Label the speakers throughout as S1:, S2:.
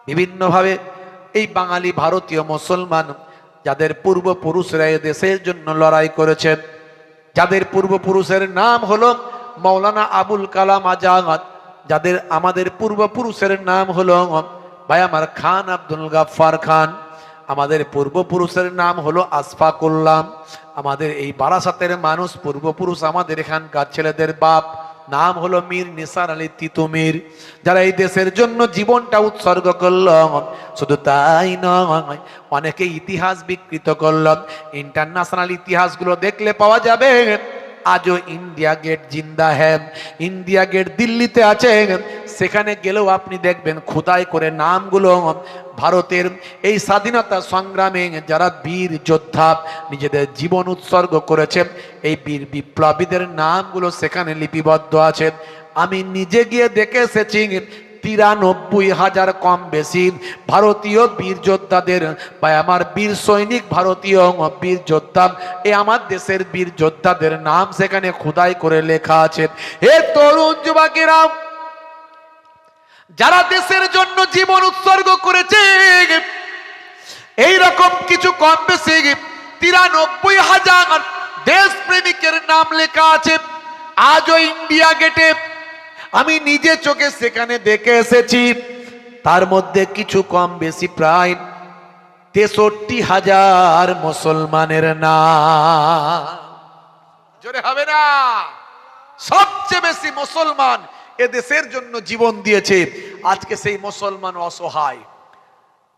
S1: বিভিন্নভাবে এই বাঙালি ভারতীয় মুসলমান যাদের পূর্বপুরুষরা এ দেশের জন্য লড়াই করেছেন, যাদের পূর্বপুরুষের নাম হলো মৌলানা আবুল কালাম আজাদ, যাদের আমাদের পূর্বপুরুষের নাম হলো ভাই আমার খান আব্দুল গাফফার খান, আমাদের পূর্বপুরুষের নাম হলো আশফাকুল্লাহ, আমাদের এই বারাসাতের মানুষ পূর্বপুরুষ আমাদের এখানকার ছেলেদের বাপ নাম হলো মীর নিসার আলী তিতুমির, যারা এই দেশের জন্য জীবনটা উৎসর্গ করল। শুধু তাই নয়, অনেকে ইতিহাস বিকৃত করল। ইন্টারন্যাশনাল ইতিহাসগুলো দেখলে পাওয়া যাবে আজও ইন্ডিয়া গেট জিন্দা হ্যাঁ। ইন্ডিয়া গেট দিল্লিতে আছে, সেখানে গেলেও আপনি দেখবেন খোদাই করে নামগুলো ভারতের এই স্বাধীনতা সংগ্রামে যারা বীর যোদ্ধা নিজেদের জীবন উৎসর্গ করেছে এই বীর বিপ্লবীদের নামগুলো সেখানে লিপিবদ্ধ আছে। আমি নিজে গিয়ে দেখে এসেছি 93,000 কম বেশি ভারতীয় বীর যোদ্ধাদের বা আমার বীর সৈনিক ভারতীয় বীর যোদ্ধা এই আমার দেশের বীর যোদ্ধাদের নাম সেখানে খোদাই করে লেখা আছে। হে তরুণ যুবকেরা, যারা দেশের জন্য জীবন উৎসর্গ করেছে এই রকম কিছু কম বেশি 93,000 দেশ প্রেমিকের নাম লেখা আছে আজও ইন্ডিয়া গেটে। আমি নিজে চোখে সেখানে দেখে এসেছি। তার মধ্যে কিছু কম বেশি প্রায় 63,000 মুসলমানের নাম। জোরে হবে না? সবচেয়ে বেশি মুসলমান এ দেশের জন্য জীবন দিয়েছে। আজকে সেই মুসলমান অসহায়।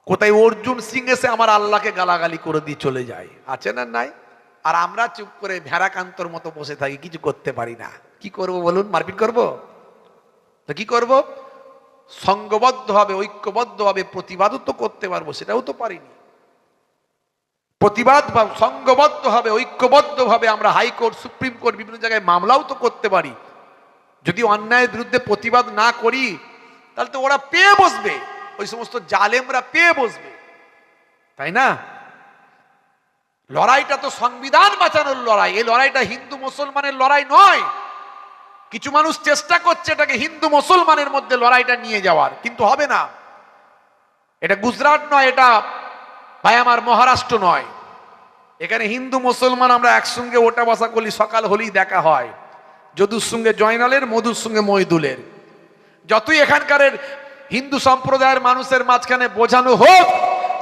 S1: কোথায় অর্জুন সিং এসে আমার আল্লাহকে গালাগালি করে দিয়ে চলে যায়, আছে না নাই? আর আমরা চুপ করে ভেড়াকান্তর মতো বসে থাকি, কিছু করতে পারি না। কি করব বলুন? মারপিট করব? তো কি করব? সংঘবদ্ধভাবে ঐক্যবদ্ধভাবে প্রতিবাদও তো করতে পারবো, সেটাও তো পারিনি। প্রতিবাদ বা সংঘবদ্ধভাবে ঐক্যবদ্ধভাবে আমরা হাইকোর্ট সুপ্রিম কোর্ট বিভিন্ন জায়গায় মামলাও তো করতে পারি। যদি অন্যায়ের বিরুদ্ধে প্রতিবাদ না করি তাহলে তো ওরা পেয়ে বসবে, ওই সমস্ত জালেমরা পেয়ে বসবে, তাই না? লড়াইটা তো সংবিধান বাঁচানোর লড়াই। এই লড়াইটা হিন্দু মুসলমানের লড়াই নয়। কিছু মানুষ চেষ্টা করছে এটাকে হিন্দু মুসলমানের মধ্যে লড়াইটা নিয়ে যাওয়ার, কিন্তু হবে না। এটা গুজরাট নয়, এটা ভাই আমার মহারাষ্ট্র নয়। এখানে হিন্দু মুসলমান আমরা একসঙ্গে ওটা বসা করলি, সকাল হলেই দেখা হয়। যদুর সঙ্গে জয়নালের, মধুর সঙ্গে মইদুলের। যতই এখানকার হিন্দু সম্প্রদায়ের মানুষের মাঝখানে বোঝানো হোক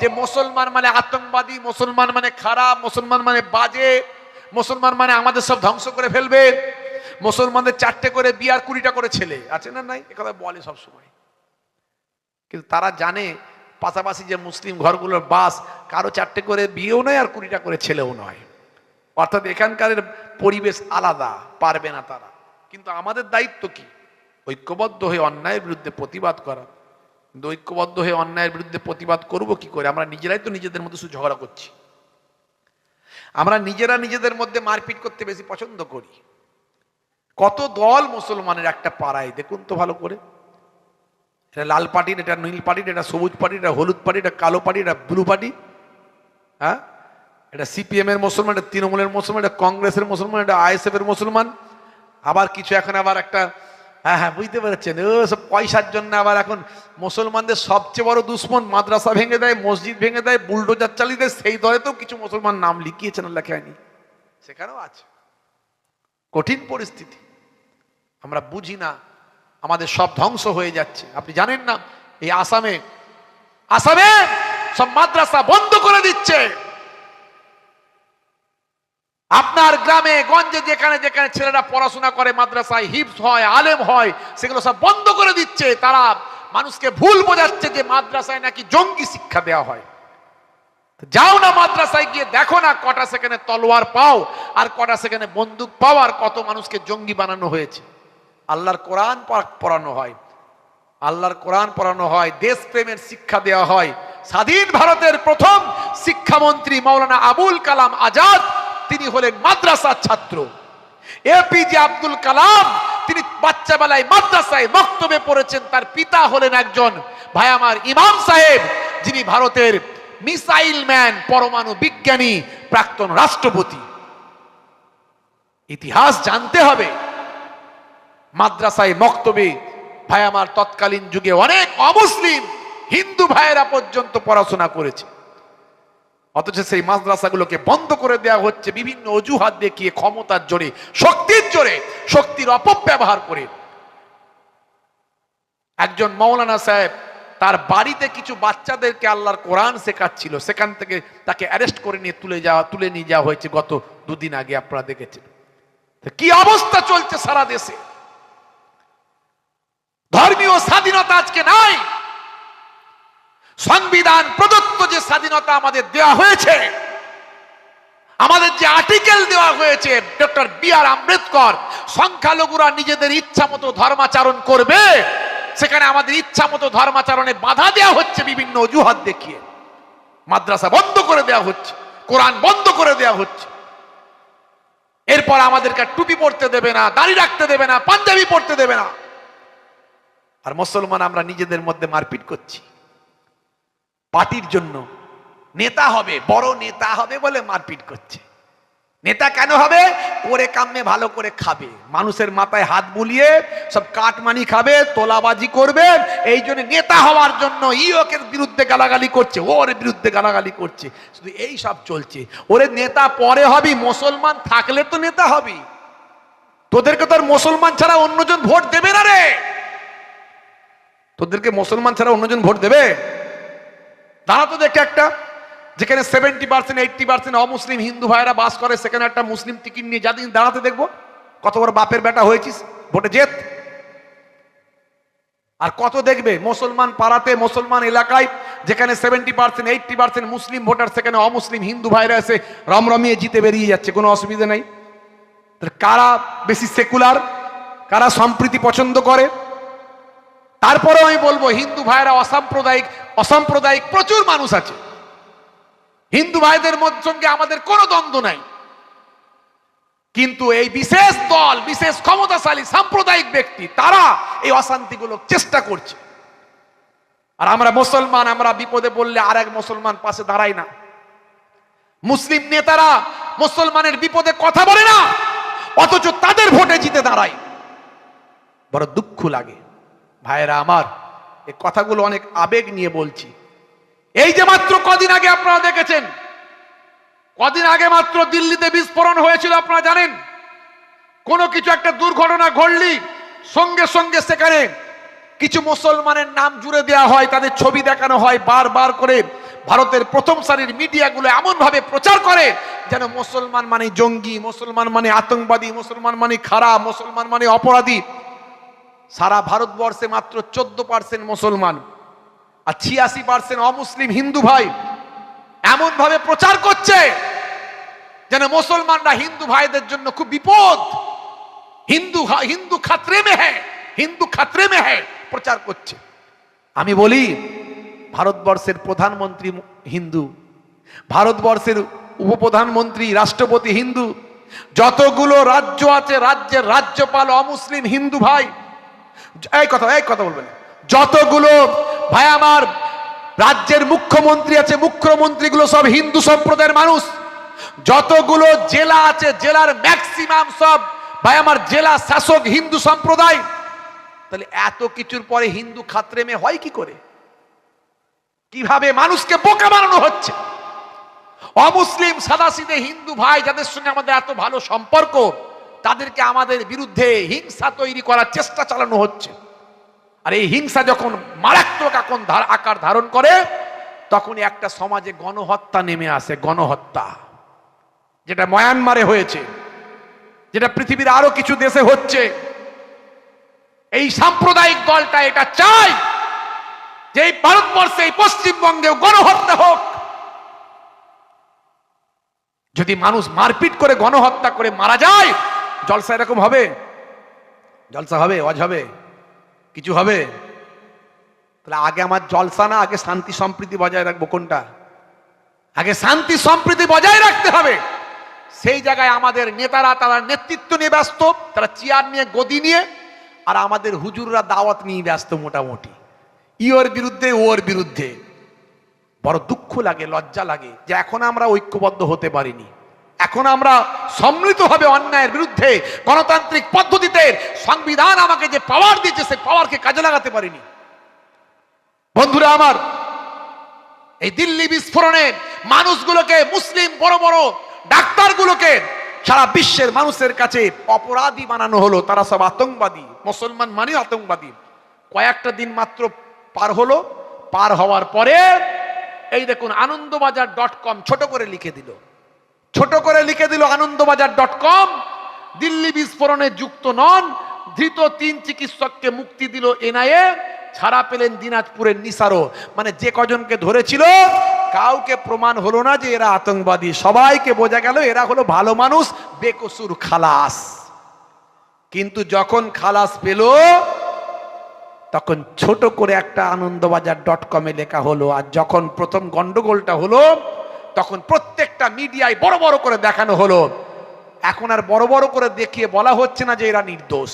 S1: যে মুসলমান মানে আতঙ্কবাদী, মুসলমান মানে খারাপ, মুসলমান মানে বাজে, মুসলমান মানে আমাদের সব ধ্বংস করে ফেলবে, মুসলমানদের 4টে করে বিয়ে আর 20টা করে ছেলে, আছে না নাই? এ কথা বলে সব সময়। কিন্তু তারা জানে পাশাপাশি যে মুসলিম ঘরগুলোর বাস, কারো 4টে করে বিয়েও নয় আর 20টা করে ছেলেও নয়। অর্থাৎ এখানকার পরিবেশ আলাদা, পারবে না তারা। কিন্তু আমাদের দায়িত্ব কি? ঐক্যবদ্ধ হয়ে অন্যায়ের বিরুদ্ধে প্রতিবাদ করা। কিন্তু ঐক্যবদ্ধ হয়ে অন্যায়ের বিরুদ্ধে প্রতিবাদ করব কি করে? আমরা নিজেরাই তো নিজেদের মধ্যে শুধু ঝগড়া করছি। আমরা নিজেরা নিজেদের মধ্যে মারপিট করতে বেশি পছন্দ করি। কত দল মুসলমানের একটা পাড়ায়, দেখুন তো ভালো করে। এটা লাল পার্টির, এটা নীল পার্টির, এটা সবুজ পার্টি, এটা হলুদ পার্টি, এটা কালো পার্টি, এটা ব্লু পার্টি, হ্যাঁ, এটা সিপিএম এর মুসলমান, এটা তৃণমূলের মুসলমান, এটা কংগ্রেসের মুসলমান, এটা আইএসএফ এর মুসলমান। আবার কিছু এখন আবার একটা, হ্যাঁ বুঝতে পেরেছেন, ও সব পয়সার জন্য আবার এখন মুসলমানদের সবচেয়ে বড় দুশ্মন মাদ্রাসা ভেঙে দেয়, মসজিদ ভেঙে দেয়, বুলডোজার চালিয়ে দেয়। সেই দলেতেও কিছু মুসলমান নাম লিখিয়েছেন, লেখায়নি, সেখানেও আছে। কঠিন পরিস্থিতি, আমরা বুঝি না, আমাদের সব ধ্বংস হয়ে যাচ্ছে। আপনি জানেন না এই আসামে সব মাদ্রাসা বন্ধ করে দিচ্ছে। আপনার গ্রামে গঞ্জে যেখানে যেখানে ছেলেরা পড়াশোনা করে, মাদ্রাসায় হিফজ হয়, আলেম হয়, সেগুলো সব বন্ধ করে দিচ্ছে। তারা মানুষকে ভুল বোঝাচ্ছে যে মাদ্রাসায় নাকি জঙ্গি শিক্ষা দেওয়া হয়। যাও না মাদ্রাসায় গিয়ে দেখো না কটা সেখানে তলোয়ার পাও আর কটা সেখানে বন্দুক পাও, আর কত মানুষকে জঙ্গি বানানো হয়েছে। আল্লাহর কোরআন পড়ানো হয়, আল্লাহর কোরআন পড়ানো হয়, দেশপ্রেমের শিক্ষা দেওয়া হয়। স্বাধীন ভারতের প্রথম শিক্ষামন্ত্রী মৌলানা আবুল কালাম আজাদ, তিনি হলেন মাদ্রাসার ছাত্র। এপিজে আব্দুল কালাম, তিনি বাচ্চা বেলায় মাদ্রাসায় মক্তবে পড়েছেন। তার পিতা হলেন একজন ভাই আমার ইমাম সাহেব, যিনি ভারতের মিসাইল ম্যান, পরমাণু বিজ্ঞানী, প্রাক্তন রাষ্ট্রপতি। ইতিহাস জানতে হবে। মাদ্রাসায় মক্তবে ভাই আমার তৎকালীন যুগে অনেক অমুসলিম হিন্দু ভাইয়েরা পর্যন্ত পড়াশোনা করেছে, অথচ সেই মাদ্রাসাগুলোকে বন্ধ করে দেওয়া হচ্ছে বিভিন্ন অজুহাত দেখিয়ে, ক্ষমতার জোরে, শক্তির জোরে, শক্তির অপব্যবহার করে। একজন মাওলানা সাহেব তার বাড়িতে কিছু বাচ্চাদেরকে আল্লাহর কোরআন শেখাচ্ছিল, সেখান থেকে তাকে অ্যারেস্ট করে নিয়ে তুলে নিয়ে যাওয়া হয়েছে গত দুদিন আগে, আপনারা দেখেছেন। কি অবস্থা চলছে সারা দেশে। ধর্মীয় স্বাধীনতা আজকে নাই। সংবিধান প্রদত্ত যে স্বাধীনতা আমাদের দেওয়া হয়েছে, আমাদের যে আর্টিকেল দেওয়া হয়েছে, ডক্টর বি.আর. আম্বেদকর, সংখ্যালঘুরা নিজেদের ইচ্ছা মতো ধর্মাচরণ করবে, সেখানে আমাদের ইচ্ছা মতো ধর্মাচরণে বাধা দেওয়া হচ্ছে বিভিন্ন অজুহাত দেখিয়ে। মাদ্রাসা বন্ধ করে দেওয়া হচ্ছে, কোরআন বন্ধ করে দেওয়া হচ্ছে। এরপর আমাদেরকে টুপি পরতে দেবে না, দাড়ি রাখতে দেবে না, পাঞ্জাবি পরতে দেবে না। আর মুসলমান আমরা নিজেদের মধ্যে মারপিট করছি পার্টির জন্য। নেতা হবে, বড় নেতা হবে বলে মারপিট করছে। নেতা কেন হবে? করে কামে ভালো করে খাবে, মানুষের মাথায় হাত বুলিয়ে সব কাটমানি খাবে, তোলাবাজি করবে। এই জন্য নেতা হওয়ার জন্য ওকে বিরুদ্ধে গালাগালি করছে, ওর বিরুদ্ধে গালাগালি করছে, শুধু এই সব চলছে। ওরে নেতা পরে হবি, মুসলমান থাকলে তো নেতা হবি। তোদেরকে তো আর মুসলমান ছাড়া অন্যজন ভোট দেবে না রে। তোদেরকে মুসলমান ছাড়া অন্যজন ভোট দেবে? দাঁড়া তো দেখে একটা, যেখানে 70% 80% অমুসলিম হিন্দু ভাইরা বাস করে, সেখানে একটা মুসলিম টিকিট নিয়ে যাদিন দাঁড়াতে দেখবো, কত বড় বাপের বেটা হয়েছিস, ভোটে জেত। আর কত দেখবে মুসলমান পাড়াতে, মুসলমান এলাকায়, যেখানে 70% 80% মুসলিম ভোটার, সেখানে অমুসলিম হিন্দু ভাইরা এসে রমরমিয়ে জিতে বেরিয়ে যাচ্ছে, কোনো অসুবিধা নেই। কারা বেশি সেকুলার, কারা সম্প্রীতি পছন্দ করে? তারপরেও আমি বলবো হিন্দু ভাইরা অসাম্প্রদায়িক প্রচুর মানুষ আছে। হিন্দু ভাইদের সঙ্গে আমাদের কোনো দ্বন্দ্ব নাই, কিন্তু এই বিশেষ দল, বিশেষ ক্ষমতাশালী সাম্প্রদায়িক ব্যক্তি, তারা এই অশান্তিগুলো চেষ্টা করছে। আর আমরা মুসলমান, আমরা বিপদে পড়লে আর এক মুসলমান পাশে দাঁড়াই না। মুসলিম নেতারা মুসলমানের বিপদে কথা বলে না, অথচ তাদের ভোটে জিতে দাঁড়ায়। বড় দুঃখ লাগে ভাইরা আমার, এই কথাগুলো অনেক আবেগ নিয়ে বলছি। এই যে মাত্র কদিন আগে আপনারা দেখেছেন, কদিন আগে মাত্র দিল্লিতে বিস্ফোরণ হয়েছিল, আপনারা জানেন। কোনো কিছু একটা দুর্ঘটনা ঘটলি সঙ্গে সঙ্গে সেখানে কিছু মুসলমানের নাম জুড়ে দেওয়া হয়, তাদের ছবি দেখানো হয়, বারবার করে ভারতের প্রথম সারির মিডিয়াগুলো এমন ভাবে প্রচার করে যেন মুসলমান মানে জঙ্গি, মুসলমান মানে আতঙ্কবাদী, মুসলমান মানে খারাপ, মুসলমান মানে অপরাধী। সারা ভারতবর্ষে মাত্র 14% মুসলমান আর 86% অমুসলিম হিন্দু ভাই। এমন ভাবে প্রচার করছে যেন মুসলমানরা হিন্দু ভাইদের জন্য খুব বিপদ, হিন্দু খাতরে মে হ্যায়, হিন্দু খাতরে মে হ্যায় প্রচার করছে। আমি বলি, ভারতবর্ষের প্রধানমন্ত্রী হিন্দু, ভারতবর্ষের উপপ্রধানমন্ত্রী, রাষ্ট্রপতি হিন্দু, যতগুলো রাজ্য আছে রাজ্যের রাজ্যপাল অমুসলিম হিন্দু ভাই। এই কথা বলবেন। যতগুলো ভাই আমার রাজ্যের মুখ্যমন্ত্রী আছে, মুখ্যমন্ত্রীগুলো সব হিন্দু সম্প্রদায়ের মানুষ। যতগুলো জেলা আছে, জেলার ম্যাক্সিমাম সব ভাই আমার জেলা শাসক হিন্দু সম্প্রদায়। তাহলে এত কিছুর পরে হিন্দু খাতরে মে হয় কি করে? কিভাবে মানুষকে বোকা বানানো হচ্ছে? অমুসলিম সাদাসিধে হিন্দু ভাই যাদের সঙ্গে আমাদের এত ভালো সম্পর্ক, তাদেরকে আমাদের বিরুদ্ধে হিংসা তৈরি করার চেষ্টা চালানো হচ্ছে। আর এই হিংসা যখন মারাত্মক আকার ধারণ করে, তখন একটা সমাজে গণহত্যা নেমে আসে। গণহত্যা যেটা মায়ানমারে হয়েছে, যেটা পৃথিবীর আরো কিছু দেশে হচ্ছে। এই সাম্প্রদায়িক দলটা এটা চায় যে এই ভারতবর্ষে, এই পশ্চিমবঙ্গেও গণহত্যা হোক। যদি মানুষ মারপিট করে, গণহত্যা করে মারা যায়, জলসা এরকম হবে? জলসা হবে? ওয়াজ হবে? কিছু হবে? তাহলে আগে আমার জলসা না, আগে শান্তি সম্প্রীতি বজায় রাখবো। কোনটা? আগে শান্তি সম্প্রীতি বজায় রাখতে হবে। সেই জায়গায় আমাদের নেতারা, তারা নেতৃত্ব নিয়ে ব্যস্ত, তারা চেয়ার নিয়ে, গদি নিয়ে, আর আমাদের হুজুররা দাওয়াত নিয়ে ব্যস্ত মোটামুটি, ওর বিরুদ্ধে ওর বিরুদ্ধে। বড় দুঃখ লাগে, লজ্জা লাগে যে এখন আমরা ঐক্যবদ্ধ হতে পারিনি। এখন আমরা সম্মিলিত হবে অন্যায়ের বিরুদ্ধে গণতান্ত্রিক পদ্ধতিতে সংবিধান আমাকে যে পাওয়ার দিয়েছে, সে পাওয়ারকে কাজে লাগাতে পারিনি। বন্ধুরা আমার, এই দিল্লি বিস্ফোরণে মানুষগুলোকে, মুসলিম বড় বড় ডাক্তারগুলোকে সারা বিশ্বের মানুষের কাছে অপরাধী বানানো হলো। তারা সব আতঙ্কবাদী, মুসলমান মানে আতঙ্কবাদী। কয়েকটা দিন মাত্র পার হলো, পার হওয়ার পরে এই দেখুন আনন্দবাজার.com ছোট করে লিখে দিল আনন্দবাজার.com, দিল্লি বিস্ফোরণে যুক্ত নন, ধৃত 3 চিকিৎসককে মুক্তি দিল এনআইএ, ছাড়া পেলেন দিনাজপুরের নিসারও। মানে যে কজনকে ধরেছিল কাউকে প্রমাণ হলো না যে এরা আতঙ্কবাদী, সবাইকে বোঝা গেল এরা হলো ভালো মানুষ, বেকসুর খালাস। কিন্তু যখন খালাস পেল তখন ছোট করে একটা আনন্দবাজার.com লেখা হলো। আর যখন প্রথম গন্ডগোলটা হলো তখন প্রত্যেকটা মিডিয়ায় বড় বড় করে দেখানো হলো। এখন আর বড় বড় করে দেখিয়ে বলা হচ্ছে না যে এরা নির্দোষ।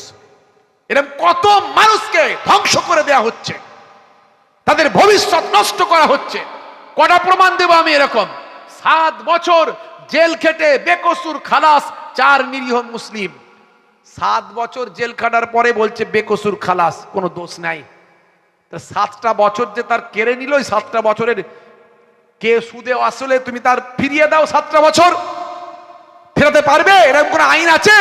S1: এরকম কত মানুষকে ধ্বংস করে দেয়া হচ্ছে, তাদের ভবিষ্যৎ নষ্ট করা হচ্ছে। কটা প্রমাণ দেব আমি এরকম? 7 বছর জেল খেটে বেকসুর খালাস 4 নিরীহ মুসলিম। 7 বছর জেল খাটার পরে বলছে বেকসুর খালাস, কোনো দোষ নাই। 7টা বছর যে তার কেড়ে নিল, 7টা বছরের কে সুদে আসলে তুমি তার ফিরিয়ে দাও। 7টা বছর ফেরাতে পারবে? এরকম কোন আইন আছে?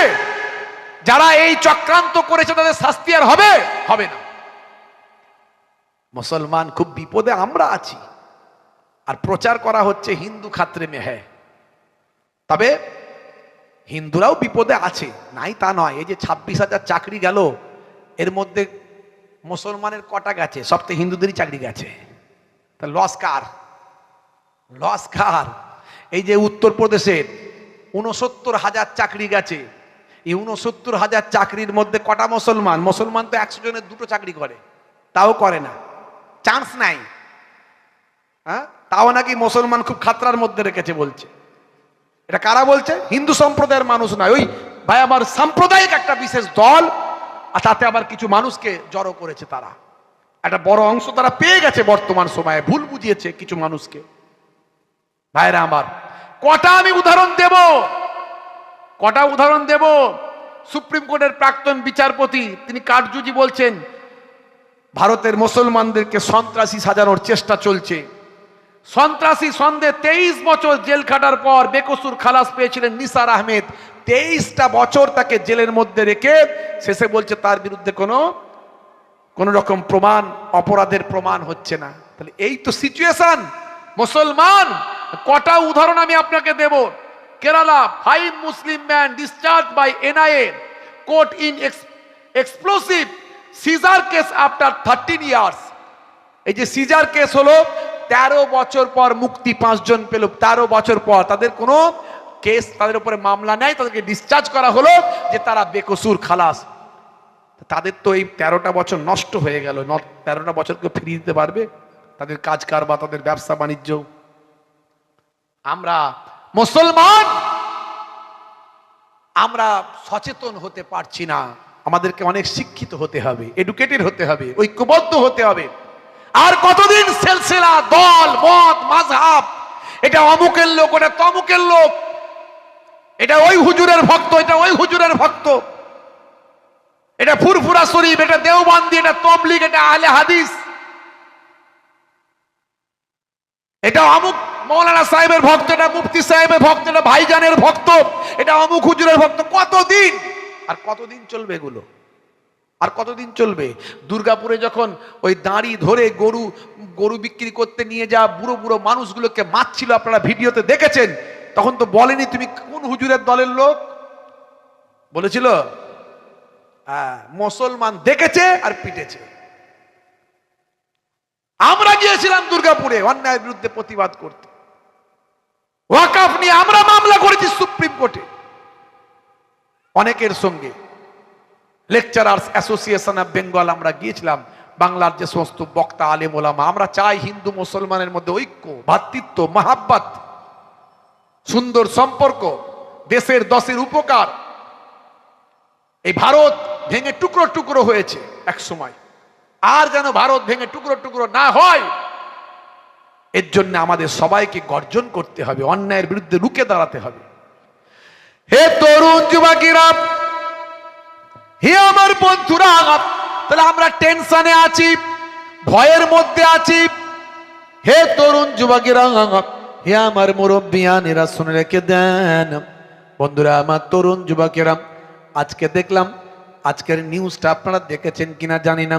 S1: যারা এই চক্রান্ত করেছে তাদের শাস্তি আর হবে? হবে না। মুসলমান খুব বিপদে আমরা আছি, আর প্রচার করা হচ্ছে হিন্দু খাতরে মে হ্যায়। তবে হিন্দুরাও বিপদে আছে, নাই তা নয়। এই যে 26,000 চাকরি গেল, এর মধ্যে মুসলমানের কটা গেছে? সব তো হিন্দুদেরই চাকরি গেছে। তা লস কার? লস কার? এই যে উত্তরপ্রদেশের 69,000 চাকরি গেছে, এই 69,000 চাকরির মধ্যে কটা মুসলমান? মুসলমান তো 100 জনের 2টো চাকরি করে, তাও করে না, চান্স নাই। হ্যাঁ, তাও নাকি মুসলমান খুব খাতরার মধ্যে রেখেছে বলছে। এটা কারা বলছে? হিন্দু সম্প্রদায়ের মানুষ নয়, ওই ভাই আমার সাম্প্রদায়িক একটা বিশেষ দল, আর তাতে আবার কিছু মানুষকে জড়ো করেছে। তারা একটা বড় অংশ তারা পেয়ে গেছে বর্তমান সময়ে, ভুল বুঝিয়েছে কিছু মানুষকে। ভাইরা আমার, কটা আমি উদাহরণ দেব, কটা উদাহরণ দেব। সুপ্রিম কোর্টের প্রাক্তন বিচারপতি তিনি কারজুজি বলছেন ভারতের মুসলমানদেরকে সন্ত্রাসী সাজানোর চেষ্টা চলছে। সন্ত্রাসী সন্দেহে 23 বছর জেল খাটার পর বেকসুর খালাস পেয়েছিলেন নিসার আহমেদ। 23টা বছর তাকে জেলের মধ্যে রেখে শেষে বলছে তার বিরুদ্ধে কোনো রকম প্রমাণ, অপরাধের প্রমাণ হচ্ছে না। তাহলে এই তো সিচুয়েশন মুসলমান। কটা উদাহরণ আমি আপনাকে দেব। Kerala, 5 Muslim man discharge by NIA court in explosive seizure case after 13 years. এই যে সিজার কেস হলো, 13 বছর পর মুক্তি 5 জন পেল। 13 বছর পর তাদের কোনো কেস, তাদের উপরে মামলা নেই, তাদেরকে ডিসচার্জ করা হলো যে তারা বেকসুর খালাস। তাদের তো এই 13টা বছর নষ্ট হয়ে গেল। 13টা বছরকে ফিরিয়ে দিতে পারবে? তাদের কাজ কারবার, তাদের ব্যবসা বাণিজ্য। আমরা মুসলমান, আমরা সচেতন হতে পারছি না। আমাদেরকে অনেক শিক্ষিত হতে হবে, এডুকেটেড হতে হবে, ঐক্যবদ্ধ হতে হবে। আর কতদিন সিলসিলা, দল, মত, মাযহাব, এটা অমুকের লোক, ওটা তমুকের লোক, এটা ওই হুজুরের ভক্ত, এটা ওই হুজুরের ভক্ত, এটা ফুরফুরা শরীফ, এটা দেওবন্দি, এটা তবলিগ, এটা আহলে হাদিস, এটা অমুক মৌলানা সাহেবের ভক্ত, এটা মুফতি সাহেবের ভক্ত, এটা ভাইজানের ভক্ত, এটা অমুক হুজুরের ভক্ত। কতদিন আর কতদিন চলবে এগুলো? আর কতদিন চলবে? দুর্গাপুরে যখন ওই দাঁড়ি ধরে গরু বিক্রি করতে নিয়ে যা বুড়ো বুড়ো মানুষগুলোকে মারছিল, আপনারা ভিডিওতে দেখেছেন, তখন তো বলেনি তুমি কোন হুজুরের দলের লোক, বলেছিল মুসলমান দেখেছে আর পিটেছে। আমরা গিয়েছিলাম দুর্গাপুরে অন্যায়ের বিরুদ্ধে প্রতিবাদ করতে। ওয়াকফ নিয়ে আমরা মামলা করেছি সুপ্রিম কোর্টে অনেকের সঙ্গে। লেকচারার্স অ্যাসোসিয়েশন অফ বেঙ্গল আমরা গিয়েছিলাম, বাংলার যে সমস্ত বক্তা, আলেম ওলামা। আমরা চাই হিন্দু মুসলমানের মধ্যে ঐক্য, ভ্রাতৃত্ব, মহাব্বত, সুন্দর সম্পর্ক, দেশের দশের উপকার। এই ভারত ভেঙে টুকরো টুকরো হয়েছে এক সময়, আর যেন ভারত ভেঙে টুকরো টুকরো না হয়, এর জন্য আমাদের সবাইকে গর্জন করতে হবে, অন্যায়ের বিরুদ্ধে রুখে দাঁড়াতে হবে। হে তরুণ যুবকেরা, হে আমার বন্ধুরা, তাহলে আমরা টেনশনে আছি, ভয়ের মধ্যে আছি। হে তরুণ যুবকেরা, হে আমার মুরব্বিয়ানেরা, শুনে রেখে দেন। বন্ধুরা আমার, তরুণ যুবকেরা, আজকে দেখলাম, আজকের নিউজটা আপনারা দেখেছেন কিনা জানি না,